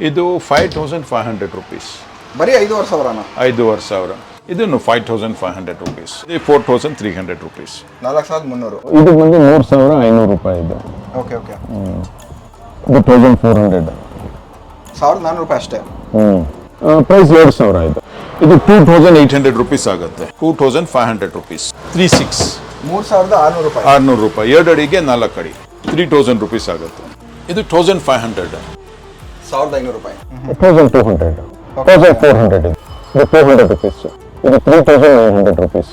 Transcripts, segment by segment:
ಇದು 5500 ರುಪೀಸ್. ಬರೀ 5,500. 5,500. ಇದನ್ನು 5500 ರುಪೀಸ್. ಇದು 4300 ರುಪೀಸ್. 4,300. ಇದು ಬಂದು 3,500 ರೂಪಾಯಿ ಇದೆ. Okay okay. ಇದು 1,400. 1,400 ರೂಪಾಯಿ ಅಷ್ಟೇ. ಪ್ರೈಸ್ 2,000 ಇದೆ. ಇದು 2,800 ರುಪೀಸ್ ಆಗುತ್ತೆ. 2,500 ರುಪೀಸ್. 36. 3,600 ರೂಪಾಯಿ. 600 ರೂಪಾಯಿ. 2 ಅಡಿಗೆ 4 ಅಡಿ. 3,000 ರುಪೀಸ್ ಆಗುತ್ತೆ. ಇದು 1,500. 1,500 ರೂಪಾಯಿ. 1,200. 1,400 ಇದೆ. ಇದು 200 ರುಪೀಸ್. ಇದು 3,900 ರುಪೀಸ್.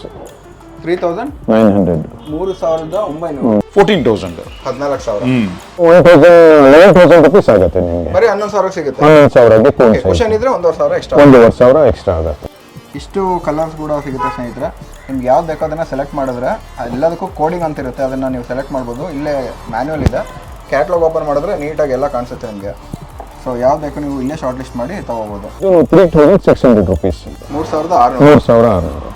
3,900. 3,900. 14,000. 14,000. 11,000 ರುಪೀಸ್ ಆಗುತ್ತೆ ನಿಮಗೆ. ಬರೀ 11,000 ಸಿಗುತ್ತೆ. 11,000ಗೆ ಕೋನ್ ಸೈಜ್. ಕ್ವಶನ್ ಇದ್ರೆ 1,500 ಎಕ್ಸ್ಟ್ರಾ. 1,500 ಎಕ್ಸ್ಟ್ರಾ ಆಗುತ್ತೆ. ಇಷ್ಟು ಕಲರ್ಸ್ ಕೂಡ ಸಿಗುತ್ತೆ ಸ್ನೇಹಿತರೆ. ನಿಮ್ಗೆ ಯಾವ್ದು ಬೇಕೋ ಅದನ್ನು ಸೆಲೆಕ್ಟ್ ಮಾಡಿದ್ರೆ ಎಲ್ಲದಕ್ಕೂ ಕೋಡಿಂಗ್ ಅಂತ ಇರುತ್ತೆ, ಅದನ್ನು ನೀವು ಸೆಲೆಕ್ಟ್ ಮಾಡ್ಬೋದು. ಇಲ್ಲೇ ಮ್ಯಾನ್ಯುವಲ್ ಇದೆ. ಕ್ಯಾಟ್ಲಾಗ್ ಓಪನ್ ಮಾಡಿದ್ರೆ ನೀಟಾಗಿ ಎಲ್ಲ ಕಾಣಿಸುತ್ತೆ ನಿಮಗೆ. ಸೊ ಯಾವ್ದು ಬೇಕೋ ನೀವು ಇಲ್ಲೇ ಶಾರ್ಟ್ ಲಿಸ್ಟ್ ಮಾಡಿ ತೊಗೋಬೋದು. 3,600 ರುಪೀಸ್. 3,600. 3,600.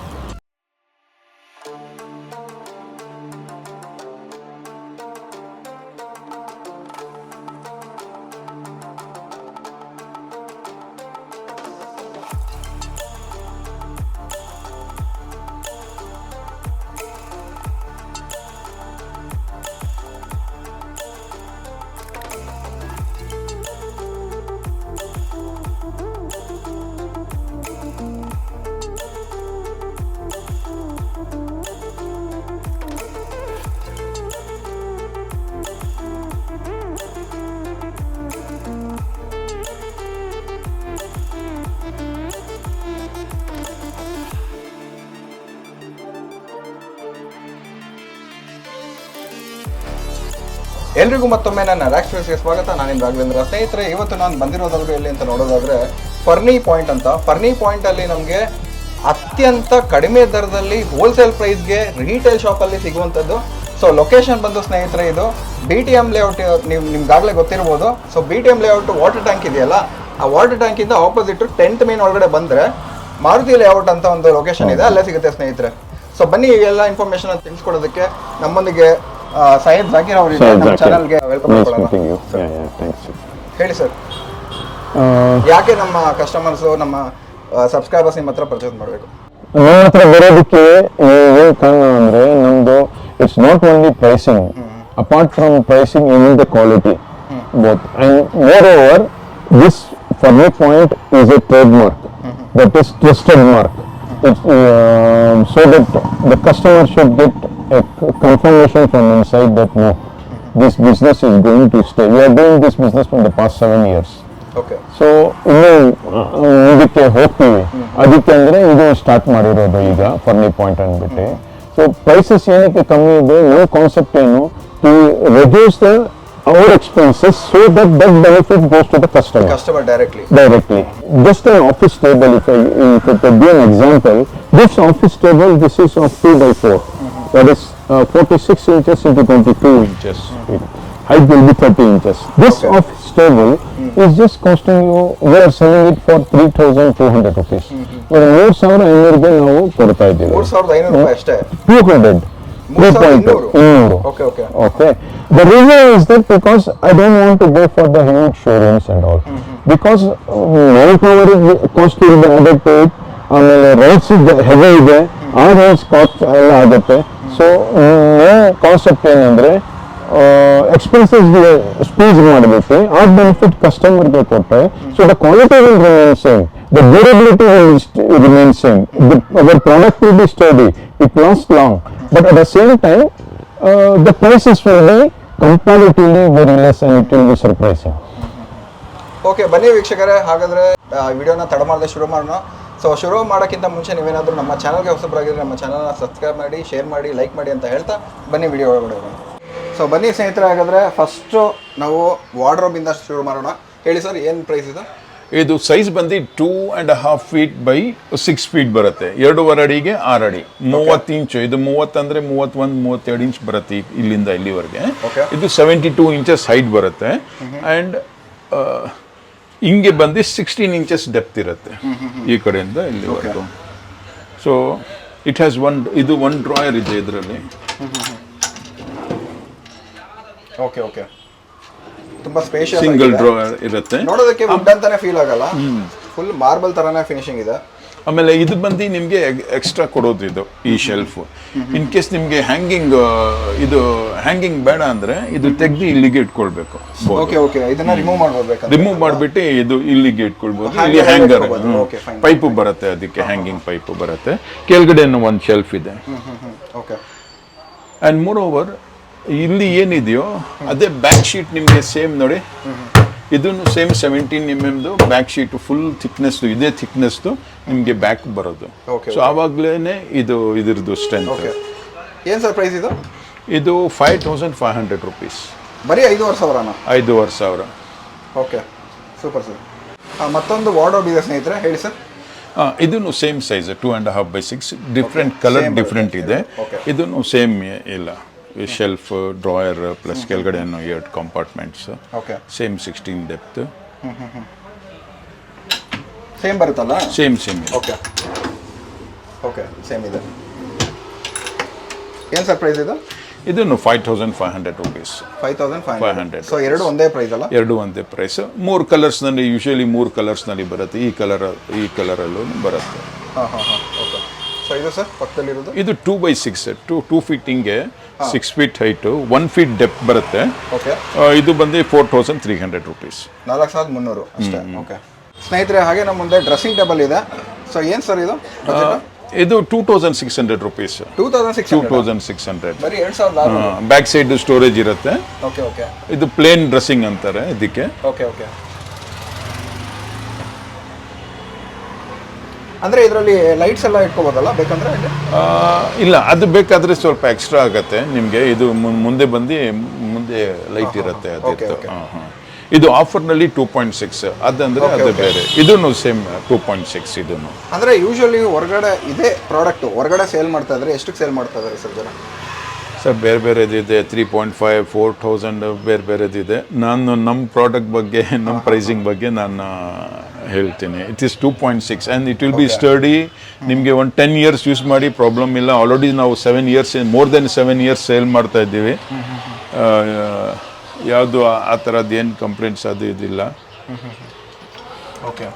ಎಲ್ರಿಗೂ ಮತ್ತೊಮ್ಮೆ ನನ್ನ ರ್ಯಾಕ್ಸ್ ಗೆ ಸ್ವಾಗತ. ನಾನು ನಿಮ್ಮ ರಾಘವೇಂದ್ರ. ಸ್ನೇಹಿತರೆ, ಇವತ್ತು ನಾನು ಬಂದಿರೋದಾದ್ರೆ ಎಲ್ಲಿ ಅಂತ ನೋಡೋದಾದ್ರೆ ಫರ್ನಿ ಪಾಯಿಂಟ್ ಅಂತ. ಫರ್ನಿ ಪಾಯಿಂಟ್ ಅಲ್ಲಿ ನಮಗೆ ಅತ್ಯಂತ ಕಡಿಮೆ ದರದಲ್ಲಿ ಹೋಲ್ಸೇಲ್ ಪ್ರೈಸ್ಗೆ ರೀಟೇಲ್ ಶಾಪಲ್ಲಿ ಸಿಗುವಂಥದ್ದು. ಸೊ ಲೊಕೇಶನ್ ಬಂದು ಸ್ನೇಹಿತರೆ ಇದು BTM ಲೇಔಟ್. ನಿಮ್ಗಾಗಲೇ ಗೊತ್ತಿರ್ಬೋದು. So BTM layout water tank ಇದೆಯಲ್ಲ, ಆ ವಾಟರ್ ಟ್ಯಾಂಕಿಂದ ಆಪೋಸಿಟ್ 10th ಮೇನ್ ಒಳಗಡೆ ಬಂದರೆ ಮಾರುತಿ ಲೇಔಟ್ ಅಂತ ಒಂದು ಲೊಕೇಶನ್ ಇದೆ, ಅಲ್ಲೇ ಸಿಗುತ್ತೆ ಸ್ನೇಹಿತರೆ. ಸೊ ಬನ್ನಿ ಎಲ್ಲ ಇನ್ಫಾರ್ಮೇಷನ್ ತಿಳಿಸ್ಕೊಡೋದಕ್ಕೆ ನಮ್ಮೊಂದಿಗೆ ಸೈಯದ್ ಜಾಕೀರ್ ಅವರು ನಮ್ಮ ಚಾನಲ್ಗೆ ವೆಲ್ಕಮ್ ಮಾಡೋಣ. ಹೇಳಿ ಸರ್, ಯಾಕೆ ನಮ್ಮ ಕಸ್ಟಮರ್ಸು ನಮ್ಮ ಸಬ್ಸ್ಕ್ರೈಬರ್ಸ್ ನಿಮ್ಮ ಹತ್ರ ಪರ್ಚೇಸ್ ಮಾಡಬೇಕು? ನಮ್ಮ ಹತ್ರ ಬರೋದಕ್ಕೆ ಏನು ಕಾರಣ ಅಂದರೆ ನಮ್ಮದು it's not only pricing, apart from pricing in the quality both, and moreover this Furni point is a trade mark, that is trusted mark, so that the customer should get a confirmation from inside that no, this business is going to stay. We are doing this business from the past 7 years. Okay. So ಇನ್ನು ಇದಕ್ಕೆ ಹೋಗ್ತೀವಿ, ಅದಕ್ಕೆ ಅಂದರೆ ಇದು start ಮಾಡಿರೋದು ಈಗ furni point ಅಂದ್ಬಿಟ್ಟು. So prices ಏನಕ್ಕೆ ಕಮ್ಮಿ ಇದೆ, ನಮ್ಮ ಕಾನ್ಸೆಪ್ಟ್ ಏನು, to reduce the our expenses so that benefit goes to the customer directly. Just an office table, if I could give an example, this office table, this is of 2x4, that is 46 inches into 22 inches. Height will be 30 inches. This office table is just costing you, we are selling it for 3,200 rupees. But 3,500ಗೆ ನಾವು ಕೊಡ್ತಾ ಇದ್ದೀವಿ. 3,500 ರೂಪಾಯಿ ಅಷ್ಟೇ. 200. 3,200. Okay. The reason is that because I don't want to go for the huge showrooms and all. Because manpower cost is added to it, ಆಮೇಲೆ rates heavy ಇದೆ, ಆ rates cost ಎಲ್ಲ ಆಗುತ್ತೆ. ಸೊ ಕಾನ್ಸೆಪ್ಟ್ ಏನಂದರೆ ಎಕ್ಸ್ಪೆನ್ಸಸ್ ಸ್ಪೀಡ್ ಮಾಡಬೇಕು, ಆ benefit ಕಸ್ಟಮರ್ಗೆ ಕೊಟ್ಟರೆ so the quality will remain same, the durability will remain same, our product will be sturdy, it lasts long, but at the same time the prices will be comparatively very less and it will be surprising. Okay, ಬನ್ನಿ ವೀಕ್ಷಕರೇ, ಹಾಗಾದರೆ ವಿಡಿಯೋನ ತಡ ಮಾಡದೆ ಶುರು ಮಾಡೋಣ. So ಶುರು ಮಾಡೋಕ್ಕಿಂತ ಮುಂಚೆ ನೀವೇನಾದರೂ ನಮ್ಮ ಚಾನಲ್ಗೆ ಹೊಸಬರಾಗಿದ್ದರೆ ನಮ್ಮ ಚಾನಲ್ನ ಸಬ್ಸ್ಕ್ರೈಬ್ ಮಾಡಿ, ಶೇರ್ ಮಾಡಿ, ಲೈಕ್ ಮಾಡಿ ಅಂತ ಹೇಳ್ತಾ ಬನ್ನಿ ವಿಡಿಯೋ ಒಳಗಡೆ ಹೋಗೋಣ. ಸೊ ಬನ್ನಿ ಸ್ನೇಹಿತರೆ, ಹಾಗಾದರೆ ಫಸ್ಟು ನಾವು ವಾರ್ಡ್ರೋಬಿಂದ ಶುರು ಮಾಡೋಣ. ಹೇಳಿ ಸರ್, ಏನು ಪ್ರೈಸ್ ಇದು? ಇದು ಸೈಜ್ ಬಂದು 2.5 feet by 6 feet ಬರುತ್ತೆ. 2.5 ಅಡಿಗೆ 6 ಅಡಿ, 30 ಇಂಚು. ಇದು 30 ಅಂದರೆ 31-32 ಇಂಚ್ ಬರುತ್ತೆ ಇಲ್ಲಿಂದ ಇಲ್ಲಿವರೆಗೆ. ಇದು 72 ಇಂಚಸ್ ಹೈಟ್ ಬರುತ್ತೆ. ಆ್ಯಂಡ್ ಹಿಂಗೆ ಬಂದು 16 ಇಂಚಸ್ ಡೆಪ್ತ್ ಇರುತ್ತೆ ಈ ಕಡೆಯಿಂದ ಇಲ್ಲಿವರೆಗೂ. ಸೊ ಇಟ್ ಹ್ಯಾಸ್ ಇದು ಒನ್ ಡ್ರಾಯರ್ ಇದೆ ಇದರಲ್ಲಿ. ಓಕೆ, ತುಂಬಾ ಸ್ಪೇಷಿಯಸ್ ಸಿಂಗಲ್ ಡ್ರಾಯರ್ ಇರುತ್ತೆ. ನೋಡೋದಕ್ಕೆ ವುಡ್ ಅಂತಾನೆ ಫೀಲ್ ಆಗಲ್ಲ, ಫುಲ್ ಮಾರ್ಬಲ್ ತರಾನೇ ಫಿನಿಶಿಂಗ್ ಇದೆ. ಆಮೇಲೆ ಇದು ಬಂದು ನಿಮಗೆ ಎಕ್ಸ್ಟ್ರಾ ಕೊಡೋದು ಇದು ಈ ಶೆಲ್ಫ್. ಇನ್ ಕೇಸ್ ನಿಮಗೆ ಹ್ಯಾಂಗಿಂಗ್ ಬೇಡ ಅಂದ್ರೆ ಇದು ತೆಗ್ದು ಇಲ್ಲಿಗೆ ಇಟ್ಕೊಳ್ಬೇಕು. ಓಕೆ ಇದನ್ನ ರಿಮೂವ್ ಮಾಡ್ಬೋದು, ರಿಮೂವ್ ಮಾಡಿಬಿಟ್ಟು ಇದು ಇಲ್ಲಿಗೆ ಇಟ್ಕೊಳ್ಬೋದು. ಇಲ್ಲಿ ಹ್ಯಾಂಗರ್ ಪೈಪ್ ಬರುತ್ತೆ, ಅದಕ್ಕೆ ಹ್ಯಾಂಗಿಂಗ್ ಪೈಪ್ ಬರುತ್ತೆ. ಕೆಳಗಡೆ ಒಂದು ಶೆಲ್ಫ್ ಇದೆ. ಅಂಡ್ ಮೋರ್ ಓವರ್ ಇಲ್ಲಿ ಏನಿದೆಯೋ ಅದೇ ಬ್ಯಾಕ್ ಶೀಟ್ ನಿಮಗೆ ಸೇಮ್ ನೋಡಿ, ಇದನ್ನು same 17 mm back sheet full thickness, ಇದೇ ಥಿಕ್ನೆಸ್ ನಿಮಗೆ ಬ್ಯಾಕ್ ಬರೋದು. ಸೊ ಆವಾಗಲೇ ಇದ್ರದ್ದು ಸ್ಟ್ರೆಂತ್. ಏನು ಸರ್ ಪ್ರೈಸ್ ಇದು? ಇದು 5500 rupees. ಬರೀ 5,500. 5,500. Okay, super sir. ಮತ್ತೊಂದು ವಾರ್ಡ್ರೋಬ್ ಇದೆ ಸ್ನೇಹಿತರೆ, ಹೇಳಿ ಸರ್. ಇದನ್ನು same size 2.5 by 6, different colour different ಇದೆ. ಇದನ್ನು ಸೇಮ್ ಇಲ್ಲ, ಶೆಲ್ಫ್ ಡ್ರಾಯರ್ ಪ್ಲಸ್ ಕೆಳಗಡೆ 2 ಕಂಪಾರ್ಟ್ಮೆಂಟ್ಸ್, ಸೇಮ್ 16 ಡೆಪ್ತ್, ಸೇಮ್ ಬರುತ್ತಲ್ಲ? ಸೇಮ್ ಓಕೆ ಸೇಮ್ ಇದೆ. ಏನು ಸರ್ ಪ್ರೈಸ್ ಇದು? ಇದನ್ನು 5500 rupees. 5500. ಸೊ ಎರಡು ಒಂದೇ ಪ್ರೈಸ್ ಅಲ್ಲ? ಎರಡು ಒಂದೇ ಪ್ರೈಸ್. 3 ಕಲರ್ಸ್ನಲ್ಲಿ ಯೂಶಲಿ 3 ಕಲರ್ಸ್ನಲ್ಲಿ ಬರುತ್ತೆ. ಈ ಕಲರಲ್ಲೂ ಬರುತ್ತೆ. ಓಕೆ. ಸೊ ಇದು ಸರ್ ಪಕ್ಕದಲ್ಲಿರೋದು? ಇದು 2 by 6, 2 feet ಹಿಂಗೆ 6 feet ಹೈಟ್, 1 feet ಡೆಪ್ತ್ ಬರುತ್ತೆ. ಓಕೆ. ಇದು ಬಂದು 4300 rupees. 4300 ಅಷ್ಟೇ. ಓಕೆ ಸ್ನೇಹಿತರೆ, ಹಾಗೆ ನಮ್ಮ ಮುಂದೆ ಡ್ರೆಸ್ಸಿಂಗ್ ಟೇಬಲ್ ಇದೆ. ಸೊ ಏನು ಸರ್ ಇದು? ಇದು 2600 rupees. 2600. ಬರೀ 2600. ಬ್ಯಾಕ್ ಸೈಡ್ ಸ್ಟೋರೇಜ್ ಇರುತ್ತೆ. ಓಕೆ. ಇದು ಪ್ಲೇನ್ ಡ್ರೆಸ್ಸಿಂಗ್ ಅಂತಾರೆ ಇದಕ್ಕೆ. ಓಕೆ. ಅಂದ್ರೆ ಇದರಲ್ಲಿ ಲೈಟ್ಸ್ ಎಲ್ಲ ಇಟ್ಕೋಬೋದಲ್ಲ ಬೇಕಂದ್ರೆ? ಇಲ್ಲ, ಅದು ಬೇಕಾದ್ರೆ ಸ್ವಲ್ಪ ಎಕ್ಸ್ಟ್ರಾ ಆಗತ್ತೆ ನಿಮಗೆ. ಇದು ಮುಂದೆ ಲೈಟ್ ಇರುತ್ತೆ ಅದಿತ್ತು. ಇದು ಆಫರ್ನಲ್ಲಿ 2.6, ಅದಂದ್ರೆ ಅದು ಬೇರೆ. ಇದನ್ನು ಸೇಮ್ 2.6. ಇದನ್ನು ಅಂದ್ರೆ ಯೂಶುವಲಿ ಹೊರಗಡೆ ಇದೇ ಪ್ರಾಡಕ್ಟ್ ಹೊರಗಡೆ ಸೇಲ್ ಮಾಡ್ತಾ ಇದ್ರೆ ಎಷ್ಟಕ್ಕೆ ಸೇಲ್ ಮಾಡ್ತಾ ಇದ್ದಾರೆ ಸರ್ ಜನ? ಸರ್ ಬೇರೆದಿದೆ, 3.5, 4000 ಬೇರೆದಿದೆ. ನಾನು ನಮ್ಮ ಪ್ರಾಡಕ್ಟ್ ಬಗ್ಗೆ, ನಮ್ಮ ಪ್ರೈಸಿಂಗ್ ಬಗ್ಗೆ ನಾನು ಹೇಳ್ತೀನಿ. It is 2.6 and it will be study. ನಿಮಗೆ ಒಂದು 10 years ಯೂಸ್ ಮಾಡಿ ಪ್ರಾಬ್ಲಮ್ ಇಲ್ಲ. ಆಲ್ರೆಡಿ ನಾವು 7 years, more than 7 years sale ಮಾಡ್ತಾ ಇದ್ದೀವಿ. ಯಾವುದು ಆ ಥರದ್ದು ಏನು ಕಂಪ್ಲೇಂಟ್ಸ್ ಅದು ಇದಿಲ್ಲ. ಓಕೆ.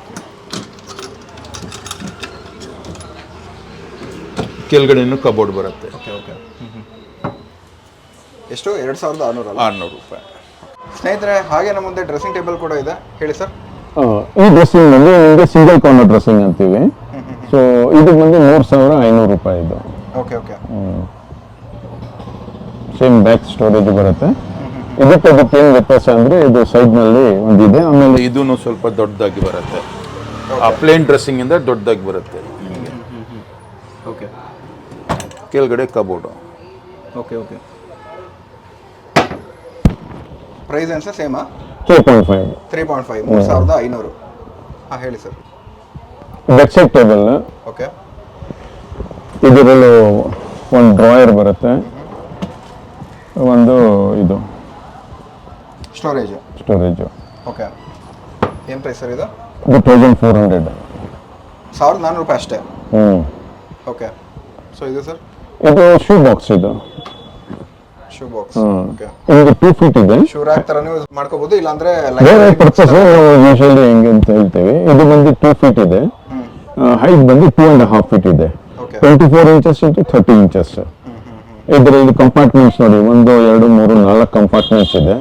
ಕೆಳಗಡೆನೂ ಕಬೋರ್ಡ್ ಬರುತ್ತೆ. ಓಕೆ. ಎಷ್ಟು? 2600 ರೂಪಾಯಿ. ಸ್ನೇಹಿತರೆ, ಹಾಗೆ ನಮ್ಮ ಮುಂದೆ ಡ್ರೆಸ್ಸಿಂಗ್ ಟೇಬಲ್ ಕೂಡ ಇದೆ, ಹೇಳಿ ಸರ್. ಈ ಡ್ರೆಸ್ಸಿಂಗ್ ನಲ್ಲಿ ನಿಮಗೆ ಸಿಂಗಲ್ ಕಾರ್ನರ್ ಡ್ರೆಸ್ಸಿಂಗ್ ಅಂತೀವಿ. ಸೊ ಇದು ಬಂದು 3500 ರೂಪಾಯಿ. ಇದು ಓಕೆ. ಸೇಮ್ ಬ್ಯಾಕ್ ಸ್ಟೋರೇಜ್ ಬರುತ್ತೆ. ಇದಕ್ಕೆ ಏನು ವ್ಯತ್ಯಾಸ ಅಂದ್ರೆ ಇದು ಸೈಡ್ ನಲ್ಲಿ ಒಂದಿದೆ, ಆಮೇಲೆ ಇದೂ ಸ್ವಲ್ಪ ದೊಡ್ಡದಾಗಿ ಬರುತ್ತೆ. ಆ ಪ್ಲೇನ್ ಡ್ರೆಸ್ಸಿಂಗ್ ಇಂದ ದೊಡ್ಡದಾಗಿ ಬರುತ್ತೆ ನಿಮಗೆ. ಓಕೆ. ಕೆಳಗಡೆ ಕಬೋರ್ಡ್. ಓಕೆ. ಪ್ರೈಸ್ ಏನು ಸರ್? ಸೇಮಾ? 3.5. 3500. ಹೇಳಿ sir. Bed side table. Okay. ಇದರಲ್ಲೂ ಒಂದು ಡ್ರಾಯರ್ ಬರುತ್ತೆ, ಒಂದು ಇದು ಸ್ಟೋರೇಜ್. ಓಕೆ. ಏನು ಪ್ರೈಸ್ ಸರ್ ಇದು? 2400. 1400 ರೂಪಾಯಿ ಅಷ್ಟೇ. ಓಕೆ. ಸೊ ಇದು ಸರ್? ಇದು ಶೂ ಬಾಕ್ಸ್. ಇದು ಶೂ ಬಾಕ್ಸ್. ಓಕೆ. ಇದು 2 feet ಇದೆ. ಶೂ ರ್ಯಾಕ್ ತರ ನೀವು ಮಾಡ್ಕೋಬಹುದು, ಇಲ್ಲ ಅಂದ್ರೆ ಬೇರೆ ಪರ್ಪಸ್ ಯೂಶುವಲಿ ಹೆಂಗೆ ಅಂತ ಹೇಳ್ತೇವೆ. ಇದು ಬಂದು 2 feet ಇದೆ, ಹೈಟ್ ಬಂದು 2.5 feet ಇದೆ. 24 inches into 30 inches. ಇದರಲ್ಲಿ ಕಂಪಾರ್ಟ್ಮೆಂಟ್ಸ್ ನೋಡಿ, 1, 2, 3, 4 ಕಂಪಾರ್ಟ್ಮೆಂಟ್ಸ್ ಇದೆ.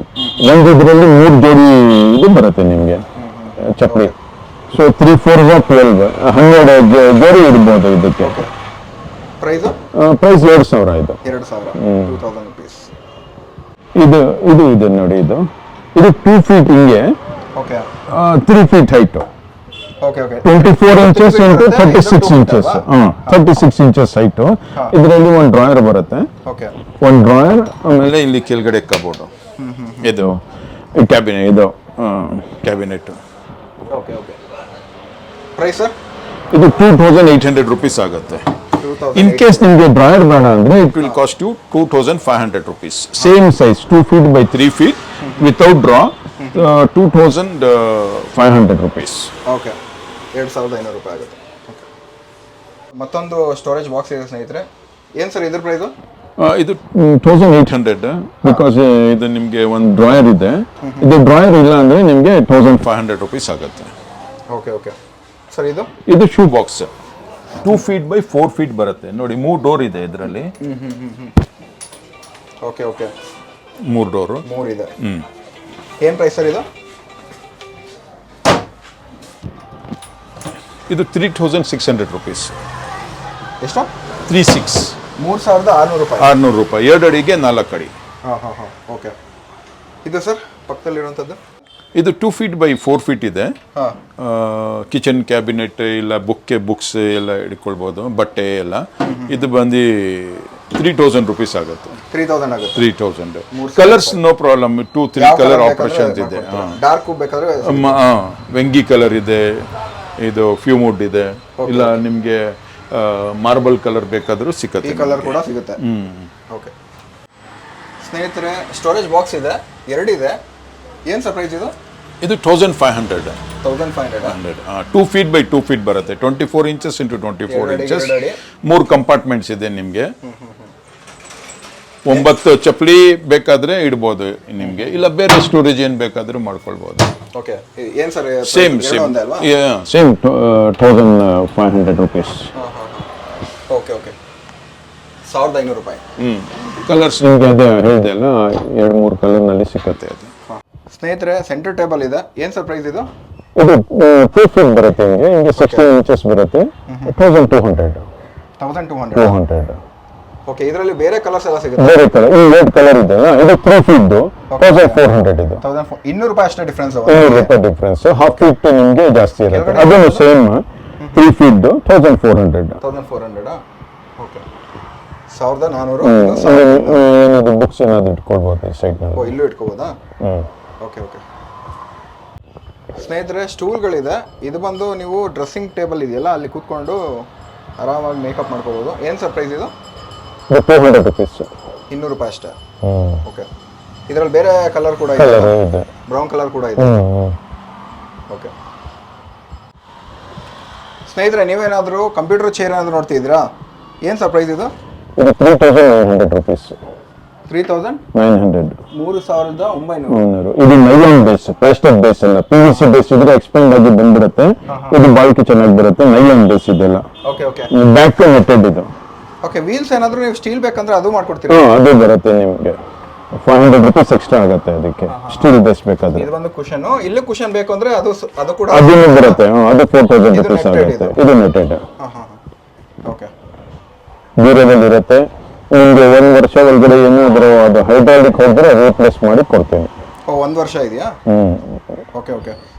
ಒಂದು ಇದರಲ್ಲಿ 3 ಜೋಡಿ ಇದು ಬರುತ್ತೆ ನಿಮಗೆ ಚಪ್ಪಲಿ. ಸೊ 3, 4, 12, 12 ಜೋಡಿ ಇಡ್ಬೋದು ಇದಕ್ಕೆ. ಪ್ರೈಸ್ 2000 ಇದು. 2000 rupees. ಇದು ಇದೆ ನೋಡಿ, ಇದು 2 feet ಹಿಂಗೆ, 3 feet height. 24 inches into 36 inches. 36 inches height. ಇದರಲ್ಲಿ ಒಂದು ಡ್ರಾಯರ್ ಬರುತ್ತೆ. ಒಂದು ಡ್ರಾಯರ್, ಆಮೇಲೆ ಇಲ್ಲಿ ಕೆಳಗಡೆ ಕಬೋರ್ಡ್. ಇದು ಕ್ಯಾಬಿನೆಟ್. Price sir? ಇದು 2800 rupees ಆಗುತ್ತೆ. ಇನ್ ಕೇಸ್ ನಿಮಗೆ ಡ್ರಾಯರ್ ಬೇಡ ಅಂದ್ರೆ it will cost you 2500 rupees. Same size 2 feet by 3 feet without draw, 2500 rupees. Okay. 2500 ರೂಪಾಯಿ ಆಗುತ್ತೆ. ಮತ್ತೊಂದು ಸ್ಟೋರೇಜ್ ಬಾಕ್ಸ್ ಇದೆ ಸ್ನೇಹಿತರೆ. ಏನು ಸರ್ ಇದ್ರ ಪ್ರೈಸು? ಇದು 1800 ಬಿಕಾಸ್ ಇದು ನಿಮಗೆ ಒಂದು ಡ್ರಾಯರ್ ಇದೆ. ಇದು ಡ್ರಾಯರ್ ಇಲ್ಲ ಅಂದ್ರೆ ನಿಮಗೆ 1500 rupees ಆಗುತ್ತೆ. ಓಕೆ ಓಕೆ ಸರ್ ಇದು shoe box 2 feet by 4 feet ಬರುತ್ತೆ ನೋಡಿ. 3 ಡೋರ್ ಇದೆ ಇದರಲ್ಲಿ. ಓಕೆ ಓಕೆ 3 ಡೋರು 3 ಇದೆ. ಏನು ಪ್ರೈಸ್ ಸರ್ ಇದು 3600 rupees. ಎಷ್ಟು? 36 3600 ರೂಪಾಯಿ. 600 ರೂಪಾಯಿ 2 ಅಡಿಗೆ 4 ಅಡಿ. ಹಾಂ ಓಕೆ. ಇದು ಸರ್ ಪಕ್ಕದಲ್ಲಿರುವಂಥದ್ದು ಇದು 2 feet by 4 feet ಇದೆ. ಹಾಂ ಕಿಚನ್ ಕ್ಯಾಬಿನೆಟ್ ಇಲ್ಲ ಬುಕ್ಸ್ ಎಲ್ಲ ಇಟ್ಕೊಳ್ಬೋದು, ಬಟ್ಟೆ ಎಲ್ಲ. ಇದು ಬಂದು 3000 rupees ಆಗುತ್ತೆ. 3000 ಆಗುತ್ತೆ. 3000 colours no problem. 2-3 colour operations ಇದೆ. ಡಾರ್ಕ್ ಬೇಕಾದ್ರೆ ವೆಂಗಿ ಕಲರ್ ಇದೆ, ಇದು ಫ್ಯೂಮುಡ್ ಇದೆ, ಇಲ್ಲ ನಿಮಗೆ ಮಾರ್ಬಲ್ ಕಲರ್ ಬೇಕಾದರೂ ಸಿಗುತ್ತೆ. ಈ ಕಲರ್ ಕೂಡ ಸಿಗುತ್ತೆ. ಓಕೆ ಸ್ನೇಹಿತರೆ, ಸ್ಟೋರೇಜ್ ಬಾಕ್ಸ್ ಇದೆ, 2 ಇದೆ. ಏನು ಸರ್ ಪ್ರೈಸ್ ಇದು 1500. 1500 2 feet by 2 feet ಬರುತ್ತೆ. 24 inches into 24 inches. 3 ಕಂಪಾರ್ಟ್ಮೆಂಟ್ಸ್ ಇದೆ ನಿಮಗೆ. 9 ಚಪ್ಪಲಿ ಬೇಕಾದ್ರೆ ಇಡ್ಬೋದು ನಿಮಗೆ, ಇಲ್ಲ ಬೇರೆ ಸ್ಟೋರೇಜ್ ಏನು ಬೇಕಾದ್ರೂ ಮಾಡ್ಕೊಳ್ಬೋದು. ಓಕೆ ಏನು sir same 1500 rupees. Okay okay 1500 ರೂಪಾಯಿ. ಕಲರ್ಸ್ ನಿಮಗೆ ಅದೇ ಹೇಳಿದೆ ಅಲ್ಲ, 2-3 ಕಲರ್ನಲ್ಲಿ ಸಿಗುತ್ತೆ ಅದು. ಸ್ನೇಹಿತರೆ, ಸೆಂಟರ್ ಟೇಬಲ್ ಇದೆ. ಏನು ಸರ್ ಪ್ರೈಸ್ ಇದು 2 feet ಬರುತ್ತೆ ಹಿಂಗೆ 16 inches ಬರುತ್ತೆ. 1200. 1200. ಓಕೆ, ಇದರಲ್ಲಿ ಬೇರೆ ಕಲರ್ಸ್ ಎಲ್ಲ ಸಿಗುತ್ತೆ. ಬೇರೆ ಕಲರ್ ಈ ರೆಡ್ ಕಲರ್ ಇದೆ ಇದು 3 feet 1400 ಇದು. 200 ರೂಪಾಯಿ ಅಷ್ಟೇ ಡಿಫ್ರೆನ್ಸ್. 200 ರೂಪಾಯಿ ಡಿಫ್ರೆನ್ಸ್. ಹಾಫ್ ಫೀಟ್ ನಿಮಗೆ ಜಾಸ್ತಿ ಇರುತ್ತೆ. ಅದನ್ನು ಸೇಮ್ 3 feet 1400. 1400 ಓಕೆ 1400. ಏನಾದ್ರು ಬುಕ್ಸ್ ಏನಾದ್ರು ಇಟ್ಕೊಳ್ಬೋದು ಈ ಸೈಡ್ ನಲ್ಲಿ. ಇಲ್ಲೂ ಇಟ್ಕೋಬೋದಾ? ಓಕೆ ಓಕೆ ಸ್ನೇಹಿತರೆ, ಸ್ಟೂಲ್ಗಳಿದೆ. ಇದು ಬಂದು ನೀವು ಡ್ರೆಸ್ಸಿಂಗ್ ಟೇಬಲ್ ಇದೆಯಲ್ಲ, ಅಲ್ಲಿ ಕೂತ್ಕೊಂಡು ಆರಾಮಾಗಿ ಮೇಕಪ್ ಮಾಡ್ಕೋಬೋದು. ಏನು ಸರ್ ಪ್ರೈಸ್ ಇದು 200 rupees. 200 ರೂಪಾಯಿ ಅಷ್ಟೇ. ಓಕೆ, ಇದರಲ್ಲಿ ಬೇರೆ ಕಲರ್ ಕೂಡ ಇದೆ, ಬ್ರೌನ್ ಕಲರ್ ಕೂಡ ಇದೆ. ಓಕೆ ಸ್ನೇಹಿತರೆ, ನೀವೇನಾದರೂ ಕಂಪ್ಯೂಟರ್ ಚೇರ್ ಏನಾದರೂ ನೋಡ್ತಿದ್ದೀರಾ? ಏನು ಸರ್ ಪ್ರೈಸ್ ಇದು 3900 rupees. 3900. 3900. ಇದು ನೈಲಾನ್ ಬೇಸ್, ಪ್ಲಾಸ್ಟಿಕ್ ಬೇಸ್ ಅಲ್ಲ. PVC ಬೇಸ್ ಇದ್ರೆ ಎಕ್ಸ್ಪೆಂಡ್ ಆಗಿ ಬಂದ್ಬಿಡುತ್ತೆ. ಇದು ಬಾಳ್ಕೆ ಚೆನ್ನಾಗಿ ಬರುತ್ತೆ. ನೈಲಾನ್ ಬೇಸ್ ಇದೆಲ್ಲ. ಓಕೆ ಓಕೆ ಬ್ಯಾಕ್ ನೆಟ್ಟೆಡ್ ಇದು. ಓಕೆ, ವೀಲ್ಸ್ ಏನಾದರೂ ನೀವು ಸ್ಟೀಲ್ ಬೇಕಂದ್ರೆ ಅದು ಮಾಡ್ಕೊಡ್ತೀರಾ? ಅದು ಬರುತ್ತೆ ನಿಮಗೆ. 500 rupees ಎಕ್ಸ್ಟ್ರಾ ಆಗುತ್ತೆ ಅದಕ್ಕೆ, ಸ್ಟೀಲ್ ಬೇಸ್ ಬೇಕಾದ್ರೆ. ಇದು ಒಂದು ಕುಶನ್. ಇಲ್ಲಿ ಕುಶನ್ ಬೇಕು ಅಂದ್ರೆ ಅದು ಕೂಡ ಅದನ್ನು ಬರುತ್ತೆ. ಅದು 4000 rupees ಆಗುತ್ತೆ. ಇದು ನೆಟ್ಟೆಡ್. ಓಕೆ, ಡ್ಯೂರೇಬಲ್ ಇರುತ್ತೆ. ನಿಮಗೆ 1 ವರ್ಷ ಒಳಗಡೆ ಏನಾದರೂ ಅದು ಹೈಡ್ರಾಲಿಕ್ ಹೋದ್ರೆ ರೀಪ್ಲೇಸ್ ಮಾಡಿ ಕೊಡ್ತೀನಿ. 1 ವರ್ಷ ಇದೆಯಾ? ಓಕೆ ಓಕೆ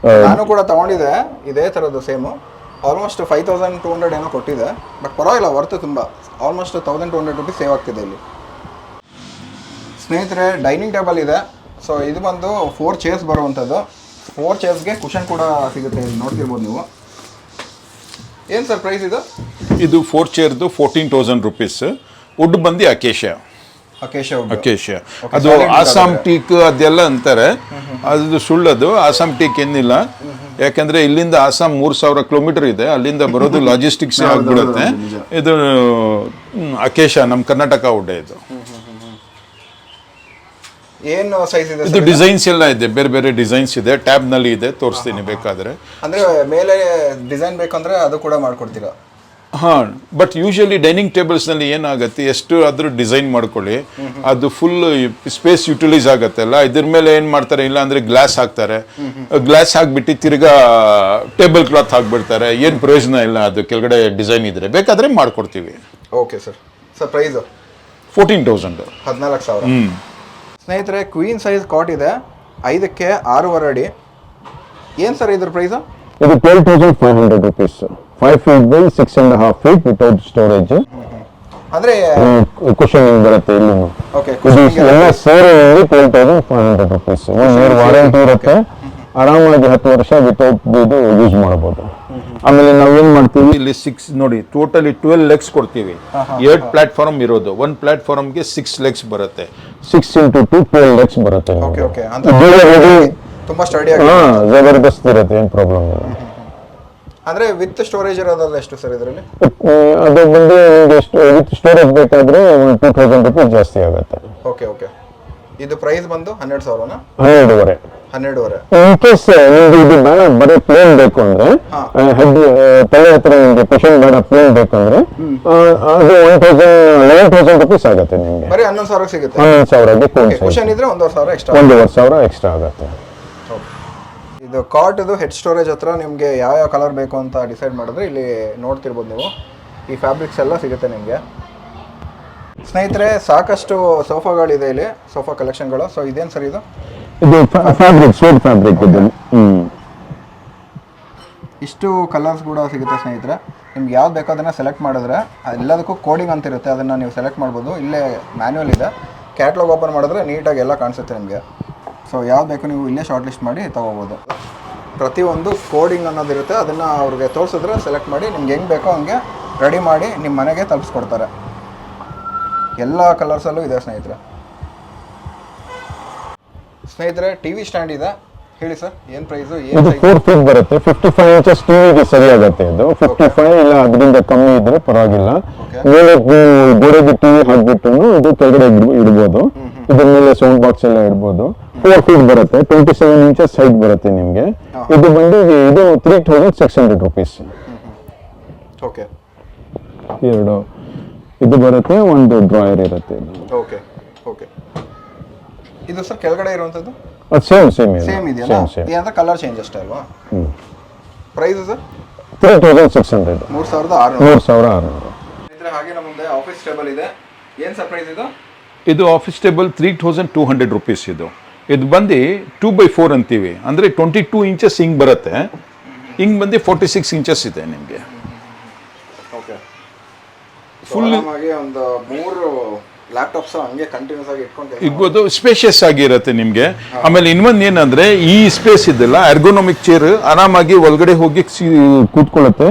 ನಾನು ಕೂಡ ತಗೊಂಡಿದ್ದೆ ಇದೇ ಥರದ್ದು ಸೇಮು. ಆಲ್ಮೋಸ್ಟ್ 5200 ಏನೋ ಕೊಟ್ಟಿದೆ. ಬಟ್ ಪರವಾಗಿಲ್ಲ, ವರ್ತ್ ತುಂಬ. ಆಲ್ಮೋಸ್ಟ್ 1200 ರೂಪೀಸ್ ಸೇವ್ ಆಗ್ತಿದೆ ಇಲ್ಲಿ. ಸ್ನೇಹಿತರೆ, ಡೈನಿಂಗ್ ಟೇಬಲ್ ಇದೆ. ಸೊ ಇದು ಬಂದು 4 ಚೇರ್ಸ್ ಬರುವಂಥದ್ದು. 4 ಚೇರ್ಸ್ಗೆ ಕುಷನ್ ಕೂಡ ಸಿಗುತ್ತೆ, ಇಲ್ಲಿ ನೋಡ್ತಿರ್ಬೋದು ನೀವು. ಏನು ಸರ್ ಪ್ರೈಸ್ ಇದು 4 ಚೇರ್ದು 14,000 rupees. ವುಡ್ ಬಂದು ಅಕೇಶಿಯಾ. ಅದು ಆಸಾಂ ಟೀಕ್ ಅದೆಲ್ಲ ಅಂತಾರೆ, ಅದು ಸುಳ್ಳದು. ಆಸಾಂ ಟೀಕ್ ಏನಿಲ್ಲ, ಯಾಕಂದ್ರೆ ಇಲ್ಲಿಂದ ಆಸಾಂ 3000 ಕಿಲೋಮೀಟರ್ ಇದೆ. ಅಲ್ಲಿಂದ ಬರೋದು ಲಾಜಿಸ್ಟಿಕ್ಸ್ ಆಗ್ಬಿಡುತ್ತೆ. ಇದು ಅಕೇಶಿಯಾ, ನಮ್ಮ ಕರ್ನಾಟಕ ವುಡ್ ಇದು. ಏನು ಸೈಜ್ ಇದೆ ಇದು ಡಿಸೈನ್ಸ್ ಎಲ್ಲ ಇದೆ, ಬೇರೆ ಬೇರೆ ಡಿಸೈನ್ಸ್ ಇದೆ. ಟ್ಯಾಬ್ ನಲ್ಲಿ ಇದೆ, ತೋರಿಸ್ತೀನಿ ಬೇಕಾದ್ರೆ. ಅಂದ್ರೆ ಮೇಲೆ ಡಿಸೈನ್ ಬೇಕಂದ್ರೆ ಅದು ಕೂಡ ಮಾಡ್ಕೊಡ್ತೀರಾ? ಹಾಂ, ಬಟ್ ಯೂಶಲಿ ಡೈನಿಂಗ್ ಟೇಬಲ್ಸ್ನಲ್ಲಿ ಏನಾಗುತ್ತೆ, ಎಷ್ಟು ಆದರೂ ಡಿಸೈನ್ ಮಾಡ್ಕೊಳ್ಳಿ, ಅದು ಫುಲ್ ಸ್ಪೇಸ್ ಯುಟಿಲೈಸ್ ಆಗುತ್ತಲ್ಲ. ಇದ್ರ ಮೇಲೆ ಏನು ಮಾಡ್ತಾರೆ, ಇಲ್ಲ ಅಂದರೆ ಗ್ಲಾಸ್ ಹಾಕ್ತಾರೆ. ಗ್ಲಾಸ್ ಹಾಕ್ಬಿಟ್ಟು ತಿರ್ಗಾ ಟೇಬಲ್ ಕ್ಲಾತ್ ಹಾಕ್ಬಿಡ್ತಾರೆ. ಏನು ಪ್ರಯೋಜನ ಇಲ್ಲ. ಅದು ಕೆಳಗಡೆ ಡಿಸೈನ್ ಇದ್ರೆ ಬೇಕಾದರೆ ಮಾಡ್ಕೊಡ್ತೀವಿ. Okay sir. ಪ್ರೈಸ್ 14,000. 14,000. ಸ್ನೇಹಿತರೆ, ಕ್ವೀನ್ ಸೈಜ್ ಕಾಟ್ ಇದೆ, 5ಕ್ಕೆ 6.5 ಅಡಿ. ಏನು ಸರ್ ಇದ್ರ ಪ್ರೈಸ್? ಇದು 12,500 rupees. 5 feet by 6.5 feet without storage. ಅಂದ್ರೆ ಕುಶನಿಂಗ್ ಬರುತ್ತೆ ಇಲ್ಲಿ. ಓಕೆ, ಎಲ್ಲ ಸೇರಿ 12,500 rupees. 1 year ವಾರಂಟಿ ಇರುತ್ತೆ. ಆರಾಮಾಗಿ 10 ವರ್ಷ ವಿತೌಟ್ ಇದು ಯೂಸ್ ಮಾಡಬಹುದು. ಆಮೇಲೆ ನಾವು ಏನ್ ಮಾಡ್ತೀವಿ, ಇಲ್ಲಿ 6 ನೋಡಿ, ಟೋಟಲಿ 12 legs ಕೊಡ್ತೀವಿ. 8 ಪ್ಲಾಟ್ಫಾರ್ಮ್ ಇರೋದು. 1 ಪ್ಲಾಟ್ಫಾರ್ಮ್ಗೆ 6 legs ಬರುತ್ತೆ. 6 into 2 12 legs ಬರುತ್ತೆ. ಓಕೆ ಓಕೆ ಅಂತ ತುಂಬಾ ಸ್ಟಡಿ ಆಗಿದೆ. ಜಬರ್ದಸ್ತ್ ಇರುತ್ತೆ, ಏನು ಪ್ರಾಬ್ಲಮ್ ಇಲ್ಲ. ಅಂದರೆ ವಿತ್ ಸ್ಟೋರೇಜ್ ಇರೋದಲ್ಲ ಎಷ್ಟು ಸರ್ ಇದರಲ್ಲಿ? ಅದು ಬಂದು ನಿಮಗೆ ವಿತ್ ಸ್ಟೋರೇಜ್ ಬೇಕಾದರೆ ಒಂದು 2000 ರೂಪೀಸ್ ಜಾಸ್ತಿ ಆಗುತ್ತೆ. Okay okay. ಇದು ಪ್ರೈಸ್ ಬಂದು 12,000ನಾ? 12,500. 12,500. ಇನ್ ಕೇಸ್ ನಿಮ್ಗೆ ಇದು ಬೇಡ ಬರೀ ಪ್ಲೇನ್ ಬೇಕು ಅಂದ್ರೆ ಹೆಡ್ ತಲೆ ಹತ್ರ ನಿಮ್ಗೆ ಕುಶನ್ ಬೇಡ ಪ್ಲೇನ್ ಬೇಕು ಅಂದ್ರೆ ಅದು 11,000 ರೂಪೀಸ್ ಆಗುತ್ತೆ ನಿಮ್ಗೆ. ಬರೀ 11,000 ಸಿಗುತ್ತೆ. 11,000ಗೆ ಕುಶನ್ ಇದ್ರೆ 1,500 ಎಕ್ಸ್ಟ್ರಾ. 1,500 ಎಕ್ಸ್ಟ್ರಾ ಆಗುತ್ತೆ. ಇದು ಕಾಟ್ದು ಹೆಡ್ ಸ್ಟೋರೇಜ್ ಹತ್ರ ನಿಮಗೆ ಯಾವ ಕಲರ್ ಬೇಕು ಅಂತ ಡಿಸೈಡ್ ಮಾಡಿದ್ರೆ ಇಲ್ಲಿ ನೋಡ್ತಿರ್ಬೋದು ನೀವು. ಈ ಫ್ಯಾಬ್ರಿಕ್ಸ್ ಎಲ್ಲ ಸಿಗುತ್ತೆ ನಿಮಗೆ. ಸ್ನೇಹಿತರೆ, ಸಾಕಷ್ಟು ಸೋಫಾಗಳಿದೆ ಇಲ್ಲಿ, ಸೋಫಾ ಕಲೆಕ್ಷನ್ಗಳು. ಸೊ ಇದೇನು ಸರ್ ಇದು? ಇದು ಫ್ಯಾಬ್ರಿಕ್, ಸ್ವೇಟ್ ಫ್ಯಾಬ್ರಿಕ್ ಇದು. ಇಷ್ಟು ಕಲರ್ಸ್ ಕೂಡ ಸಿಗುತ್ತೆ ಸ್ನೇಹಿತರೆ. ನಿಮ್ಗೆ ಯಾವ್ದು ಬೇಕೋ ಅದನ್ನು ಸೆಲೆಕ್ಟ್ ಮಾಡಿದ್ರೆ ಎಲ್ಲದಕ್ಕೂ ಕೋಡಿಂಗ್ ಅಂತ ಇರುತ್ತೆ, ಅದನ್ನು ನೀವು ಸೆಲೆಕ್ಟ್ ಮಾಡ್ಬೋದು. ಇಲ್ಲೇ ಮ್ಯಾನ್ಯುವಲ್ ಇದೆ, ಕ್ಯಾಟ್ಲಾಗ್ ಓಪನ್ ಮಾಡಿದ್ರೆ ನೀಟಾಗಿ ಎಲ್ಲ ಕಾಣಿಸುತ್ತೆ ನಿಮಗೆ. ಸೊ ಯಾವ್ದು ಬೇಕು ನೀವು ಇಲ್ಲೇ ಶಾರ್ಟ್ ಲಿಸ್ಟ್ ಮಾಡಿ ತೊಗೋಬೋದು. ಪ್ರತಿಯೊಂದು ಕೋಡಿಂಗ್ ಅನ್ನೋದಿರುತ್ತೆ, ಅದನ್ನು ಅವ್ರಿಗೆ ತೋರಿಸಿದ್ರೆ ಸೆಲೆಕ್ಟ್ ಮಾಡಿ ನಿಮ್ಗೆ ಹೆಂಗೆ ಬೇಕೋ ಹಂಗೆ ರೆಡಿ ಮಾಡಿ ನಿಮ್ಮ ಮನೆಗೆ ತಲುಪಿಸ್ಕೊಡ್ತಾರೆ. ಎಲ್ಲ ಕಲರ್ಸಲ್ಲೂ ಇದೆ ಸ್ನೇಹಿತರೆ. ಸ್ನೇಹಿತರೆ, ಟಿವಿ ಸ್ಟ್ಯಾಂಡ್ ಇದೆ, ಹೇಳಿ ಸರ್ ಏನು ಪ್ರೈಸು? ಇದು 4 ಫೀಟ್ ಬರುತ್ತೆ, 55 ಇಂಚಸ್ ಟಿವಿಗೆ ಸರಿ ಆಗುತ್ತೆ. ಇದು 55 ಇಲ್ಲ ಅದರಿಂದ ಕಮ್ಮಿ ಇದ್ರೆ ಪರವಾಗಿಲ್ಲ. ಮೇಲೆ ಗೋಡೆಗೆ ಟಿವಿ ಹಾಕ್ಬಿಟ್ಟು ಇದು ಕೆಳಗಡೆ ಇಡ್ಬೋದು. ಇದ್ರ ಮೇಲೆ ಸೌಂಡ್ ಬಾಕ್ಸ್ ಎಲ್ಲ ಇಡ್ಬೋದು. 4 ಫೀಟ್ ಬರುತ್ತೆ, 27 ಇಂಚಸ್ ಹೈಟ್ ಬರುತ್ತೆ ನಿಮಗೆ. ಇದು ಬಂದು ಇದು 3,600 ರೂಪೀಸ್. ಓಕೆ. ಎರಡು ಇದು ಬರುತ್ತೆ, ಒಂದು ಡ್ರಾಯರ್ ಇರುತ್ತೆ. Okay okay. ಇದು ಸರ್ ಕೆಳಗಡೆ ಇರುವಂಥದ್ದು ಅದು ಸೇಮ್ ಇದೆಯಲ್ಲ, ಏನಂತ ಕಲರ್ ಚೇಂಜ್ ಅಷ್ಟೇ ಅಲ್ವಾ? Price sir 3,600. 3,600. ಹಾಗೆ ನಮ್ಮ ಮುಂದೆ ಆಫೀಸ್ ಟೇಬಲ್ ಇದೆ. ಏನು ಸರ್ ಪ್ರೈಸ್ ಇದು? ಇದು ಆಫೀಸ್ ಟೇಬಲ್ 3,200 ರೂಪೀಸ್. ಇದು ಬಂದು 2x4 ಅಂತೀವಿ, ಅಂದರೆ 22 ಇಂಚಸ್ ಹಿಂಗೆ ಬರುತ್ತೆ. ಹಿಂಗೆ ಬಂದು 46 ಇಂಚಸ್ ಇದೆ ನಿಮಗೆ. ಓಕೆ. ಫುಲ್ ಒಂದು 3 ಲ್ಯಾಪ್ಟಾಪ್ಸ್ ಹಂಗೆ ಕಂಟಿನ್ಯೂಸ್ ಆಗಿ ಇಟ್ಬೋದು. ಸ್ಪೇಷಿಯಸ್ ಆಗಿರುತ್ತೆ ನಿಮಗೆ. ಆಮೇಲೆ ಇನ್ನೊಂದು ಏನಂದ್ರೆ ಈ ಸ್ಪೇಸ್ ಇದೆಲ್ಲ ಎರ್ಗೋನಮಿಕ್ ಚೇರ್, ಆರಾಮಾಗಿ ಒಳಗಡೆ ಹೋಗಿ ಕೂತ್ಕೊಳ್ಳುತ್ತೆ,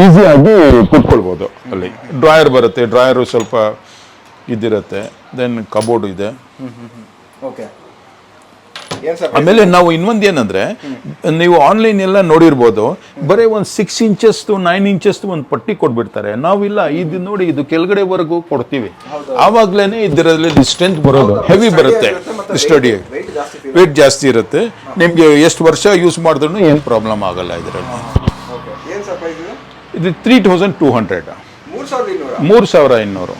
ಈಸಿಯಾಗಿ ಕೂತ್ಕೊಳ್ಬೋದು. ಅಲ್ಲಿ ಡ್ರಾಯರ್ ಬರುತ್ತೆ, ಡ್ರಾಯರು ಸ್ವಲ್ಪ ಇದಿರುತ್ತೆ. ದೆನ್ ಕಬೋರ್ಡ್ ಇದೆ. ಓಕೆ. ಆಮೇಲೆ ನಾವು ಇನ್ನೊಂದು ಏನಂದ್ರೆ, ನೀವು ಆನ್ಲೈನ್ ಎಲ್ಲ ನೋಡಿರ್ಬೋದು, ಬರೀ ಒಂದು 6 ಇಂಚಸ್ 9 ಇಂಚಸ್ ಒಂದು ಪಟ್ಟಿ ಕೊಟ್ಬಿಡ್ತಾರೆ. ನಾವಿಲ್ಲ, ಇದು ನೋಡಿ, ಇದು ಕೆಳಗಡೆವರೆಗೂ ಕೊಡ್ತೀವಿ. ಆವಾಗ್ಲೇನೆ ಇದರಲ್ಲಿ ಸ್ಟ್ರೆಂತ್ ಬರೋದು, ಹೆವಿ ಬರುತ್ತೆ, ಸ್ಟಡಿ ವೇಟ್ ಜಾಸ್ತಿ ಇರುತ್ತೆ. ನಿಮ್ಗೆ ಎಷ್ಟು ವರ್ಷ ಯೂಸ್ ಮಾಡಿದ್ರು ಏನು ಪ್ರಾಬ್ಲಮ್ ಆಗಲ್ಲ ಇದರಲ್ಲಿ. ಇದು 3,200. 3,200.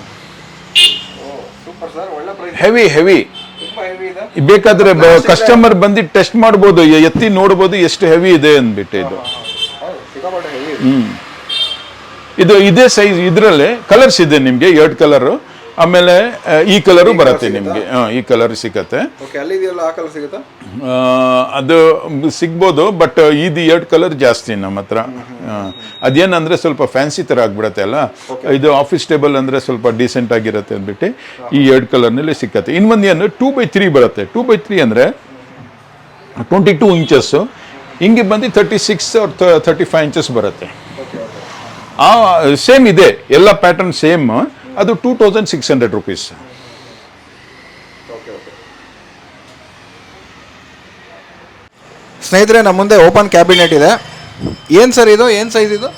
ಹೆವಿ. ಬೇಕಾದ್ರೆ ಕಸ್ಟಮರ್ ಬಂದು ಟೆಸ್ಟ್ ಮಾಡ್ಬೋದು, ಎತ್ತಿ ನೋಡ್ಬೋದು ಎಷ್ಟು ಹೆವಿ ಇದೆ ಅಂದ್ಬಿಟ್ಟು. ಇದು ಇದೇ ಸೈಜ್. ಇದರಲ್ಲೇ ಕಲರ್ಸ್ ಇದೆ ನಿಮ್ಗೆ, 2 ಕಲರ್. ಆಮೇಲೆ ಈ ಕಲರು ಬರುತ್ತೆ ನಿಮ್ಗೆ, ಈ ಕಲರ್ ಸಿಗತ್ತೆ. ಅದು ಸಿಗ್ಬೋದು, ಬಟ್ ಇದು 2 ಕಲರ್ ಜಾಸ್ತಿ ನಮ್ಮ ಹತ್ರ. ಅದೇನಂದ್ರೆ ಸ್ವಲ್ಪ ಫ್ಯಾನ್ಸಿ ತರ ಆಗ್ಬಿಡತ್ತೆ ಅಲ್ಲ. ಇದು ಆಫೀಸ್ ಟೇಬಲ್ ಅಂದ್ರೆ ಸ್ವಲ್ಪ ಡೀಸೆಂಟ್ ಆಗಿರುತ್ತೆ ಅಂದ್ಬಿಟ್ಟು ಈ 2 ಕಲರ್ನಲ್ಲಿ ಸಿಕ್ಕತ್ತೆ. ಇನ್ನೊಂದು ಏನು 2x3 ಬರುತ್ತೆ. 2x3 ಅಂದ್ರೆ 22 ಇಂಚಸ್, ಹಿಂಗೆ ಬಂದು 36 or 35 ಇಂಚಸ್ ಬರುತ್ತೆ. ಸೇಮ್ ಇದೆ, ಎಲ್ಲ ಪ್ಯಾಟರ್ನ್ ಸೇಮ್. ಅದು 2,600 ರೂಪೀಸ್. ಸ್ನೇಹಿತರೆ, ನಮ್ಮ ಮುಂದೆ ಓಪನ್ ಕ್ಯಾಬಿನೆಟ್ ಇದೆ. ಏನು ಸರ್ ಇದು? ಏನು ಸೈಜ್ ಇದು?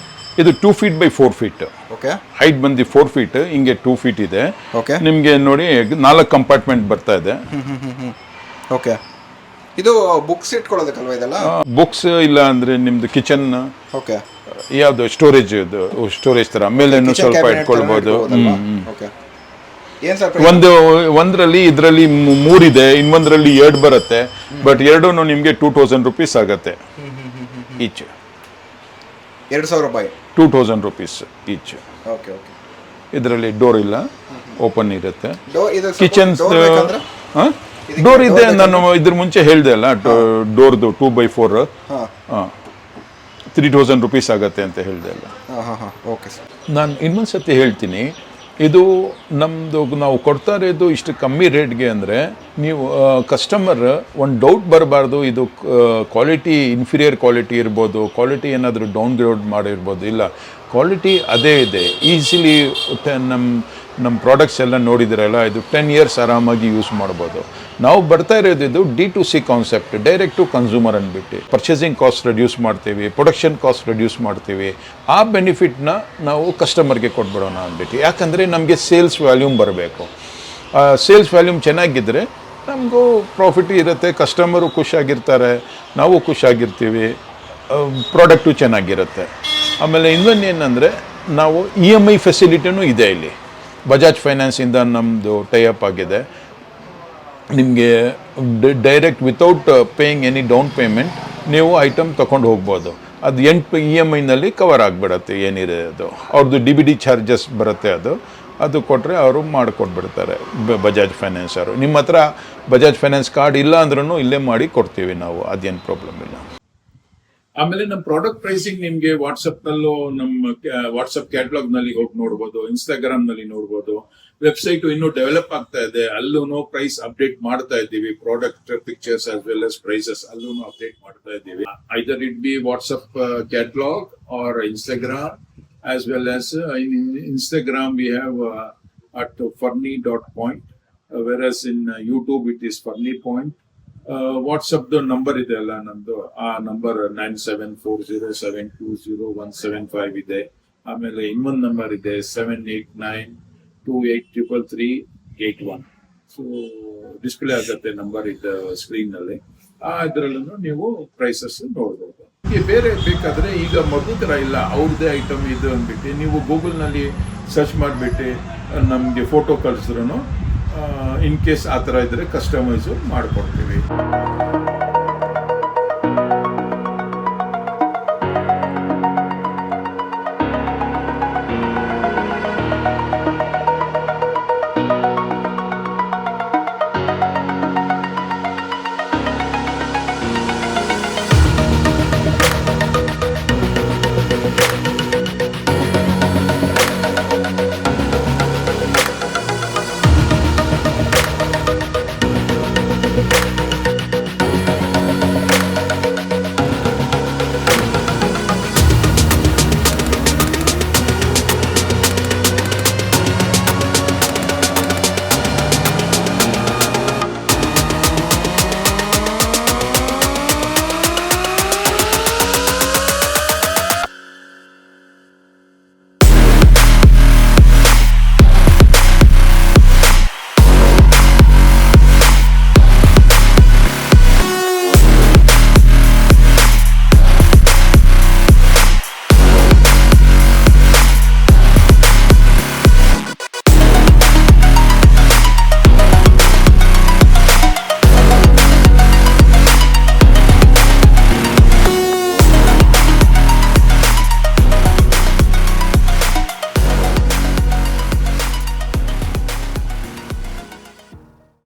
ಇದು 2 feet by 4 feet. Okay. Height ಬಂದು 4 ಫೀಟ್, ಹಿಂಗೆ 2 ಫೀಟ್ ಇದೆ. ಓಕೆ. ನಿಮಗೆ ನೋಡಿ 4 ಕಂಪಾರ್ಟ್ಮೆಂಟ್ ಬರ್ತಾ ಇದೆ. ಓಕೆ. ಇದು ಬುಕ್ಸ್ ಇಟ್ಕೊಳ್ಳೋದಕ್ಕಲ್ವಾ ಇದೆಲ್ಲ? ಬುಕ್ಸ್ ಇಲ್ಲ ಅಂದ್ರೆ ನಿಮ್ದು ಕಿಚನ್, ಓಕೆ, ಯಾವ್ದು ಸ್ಟೋರೇಜ್ ತರ ಮೇಲೆ ಸ್ವಲ್ಪ ಇಟ್ಕೊಳ್ಬಹುದು. ಒಂದ್ರಲ್ಲಿ ಇದರಲ್ಲಿ 3 ಇದೆ, ಇನ್ನೊಂದ್ರಲ್ಲಿ 2 ಬರುತ್ತೆ. ಬಟ್ 2 ನಿಮ್ಗೆ 2,000 ರೂಪೀಸ್ ಆಗತ್ತೆ ಈಚ್. 2,000 ರೂಪಾಯಿ. 2,000 ರೂಪೀಸ್ ಈಚ್. Okay okay. ಇದರಲ್ಲಿ ಡೋರ್ ಇಲ್ಲ, ಓಪನ್ ಇರುತ್ತೆ. ಕಿಚನ್ ಡೋರ್ ಇದೆ, ನಾನು ಇದ್ರ ಮುಂಚೆ ಹೇಳ್ದೆ ಅಲ್ಲ, ಡೋರ್ದು 2x4 3,000 ರೂಪೀಸ್ ಆಗತ್ತೆ ಅಂತ ಹೇಳ್ದೆ ಅಲ್ಲ. Okay sir. ನಾನು ಇನ್ನೊಂದ್ಸತಿ ಹೇಳ್ತೀನಿ, ಇದು ನಮ್ಮದು ನಾವು ಕೊಡ್ತಾ ಇರೋದು ಇಷ್ಟು ಕಮ್ಮಿ ರೇಟ್ಗೆ ಅಂದರೆ ನೀವು ಕಸ್ಟಮರ್ ಒಂದು ಡೌಟ್ ಬರಬಾರ್ದು, ಇದು ಕ್ವಾಲಿಟಿ ಇನ್ಫೀರಿಯರ್ ಕ್ವಾಲಿಟಿ ಇರ್ಬೋದು, ಕ್ವಾಲಿಟಿ ಏನಾದರೂ ಡೌನ್ ಗ್ರೇಡ್ ಮಾಡಿರ್ಬೋದು. ಇಲ್ಲ, ಕ್ವಾಲಿಟಿ ಅದೇ ಇದೆ. ಈಸಿಲಿ ನಮ್ಮ ಪ್ರಾಡಕ್ಟ್ಸ್ ಎಲ್ಲ ನೋಡಿದ್ರಲ್ಲ, ಇದು 10 ಇಯರ್ಸ್ ಆರಾಮಾಗಿ ಯೂಸ್ ಮಾಡ್ಬೋದು. ನಾವು ಬರ್ತಾ ಇರೋದು D2C concept, direct to consumer ಅಂದ್ಬಿಟ್ಟು. ಪರ್ಚೇಸಿಂಗ್ ಕಾಸ್ಟ್ ರೆಡ್ಯೂಸ್ ಮಾಡ್ತೀವಿ, ಪ್ರೊಡಕ್ಷನ್ ಕಾಸ್ಟ್ ರೆಡ್ಯೂಸ್ ಮಾಡ್ತೀವಿ. ಆ ಬೆನಿಫಿಟ್ನ ನಾವು ಕಸ್ಟಮರ್ಗೆ ಕೊಟ್ಬಿಡೋಣ ಅಂದ್ಬಿಟ್ಟು. ಯಾಕಂದರೆ ನಮಗೆ ಸೇಲ್ಸ್ ವ್ಯಾಲ್ಯೂಮ್ ಬರಬೇಕು. ಸೇಲ್ಸ್ ವ್ಯಾಲ್ಯೂಮ್ ಚೆನ್ನಾಗಿದ್ದರೆ ನಮಗೂ ಪ್ರಾಫಿಟ್ ಇರುತ್ತೆ, ಕಸ್ಟಮರು ಖುಷಿಯಾಗಿರ್ತಾರೆ, ನಾವು ಖುಷಿಯಾಗಿರ್ತೀವಿ, ಪ್ರಾಡಕ್ಟು ಚೆನ್ನಾಗಿರುತ್ತೆ. ಆಮೇಲೆ ಇನ್ನೊಂದು ಏನಂದರೆ ನಾವು EMI ಫೆಸಿಲಿಟಿನೂ ಇದೆ ಇಲ್ಲಿ. ಬಜಾಜ್ ಫೈನಾನ್ಸಿಂದ ನಮ್ಮದು ಟೈಅಪ್ ಆಗಿದೆ. ನಿಮಗೆ direct without paying any down payment ನೀವು ಐಟಮ್ ತೊಗೊಂಡು ಹೋಗ್ಬೋದು. ಅದು 8 EMIನಲ್ಲಿ ಕವರ್ ಆಗಿಬಿಡತ್ತೆ ಏನಿದೆ ಅದು. ಅವ್ರದ್ದು DBD ಚಾರ್ಜಸ್ ಬರುತ್ತೆ, ಅದು ಕೊಟ್ಟರೆ ಅವರು ಮಾಡಿಕೊಟ್ಬಿಡ್ತಾರೆ ಬಜಾಜ್ ಫೈನಾನ್ಸ್ ಅವರು. ನಿಮ್ಮ ಹತ್ರ ಬಜಾಜ್ ಫೈನಾನ್ಸ್ ಕಾರ್ಡ್ ಇಲ್ಲ ಅಂದ್ರೂ ಇಲ್ಲೇ ಮಾಡಿ ಕೊಡ್ತೀವಿ ನಾವು, ಅದೇನು ಪ್ರಾಬ್ಲಮ್ ಇಲ್ಲ. ಆಮೇಲೆ ನಮ್ಮ ಪ್ರಾಡಕ್ಟ್ ಪ್ರೈಸಿಂಗ್ ನಿಮಗೆ ವಾಟ್ಸಪ್ನಲ್ಲೂ, ನಮ್ಮ ವಾಟ್ಸಪ್ ಕ್ಯಾಟಲಾಗ್ ನಲ್ಲಿ ಹೋಗಿ ನೋಡ್ಬೋದು, ಇನ್ಸ್ಟಾಗ್ರಾಮ್ ನಲ್ಲಿ ನೋಡ್ಬೋದು. ವೆಬ್ಸೈಟ್ ಇನ್ನೂ ಡೆವಲಪ್ ಆಗ್ತಾ ಇದೆ, ಅಲ್ಲೂ ಪ್ರೈಸ್ ಅಪ್ಡೇಟ್ ಮಾಡ್ತಾ ಇದ್ದೀವಿ. Product pictures as well as prices ಅಲ್ಲೂ ಅಪ್ಡೇಟ್ ಮಾಡ್ತಾ ಇದ್ದೀವಿ. Either it be WhatsApp catalogue or Instagram, as well as in Instagram we have at ferny.point, whereas in YouTube it is ferny.point. WhatsApp the number ಇದೆಲ್ಲ ನಮ್ದು, ಆ number 9740720175 ಇದೆ. ಆಮೇಲೆ ಇನ್ನೊಂದು number ಇದೆ 7892833381. ಸೊ ಡಿಸ್ಪ್ಲೇ ಆಗುತ್ತೆ ನಂಬರ್ ಇದೆ ಸ್ಕ್ರೀನ್ ನಲ್ಲಿ. ಇದರಲ್ಲೂ ನೀವು ಪ್ರೈಸಸ್ ನೋಡ್ಬೋದು. ಬೇರೆ ಬೇಕಾದ್ರೆ ಈಗ ಮೊದಲು ಥರ ಇಲ್ಲ, ಅವ್ರದ್ದೇ ಐಟಮ್ ಇದು ಅಂದ್ಬಿಟ್ಟು ನೀವು ಗೂಗಲ್ನಲ್ಲಿ ಸರ್ಚ್ ಮಾಡಿಬಿಟ್ಟು ನಮಗೆ ಫೋಟೋ ಕಳಿಸಿದ್ರು ಇನ್ ಕೇಸ್ ಆ ಥರ ಇದ್ದರೆ ಕಸ್ಟಮೈಸು ಮಾಡಿಕೊಡ್ತೀವಿ.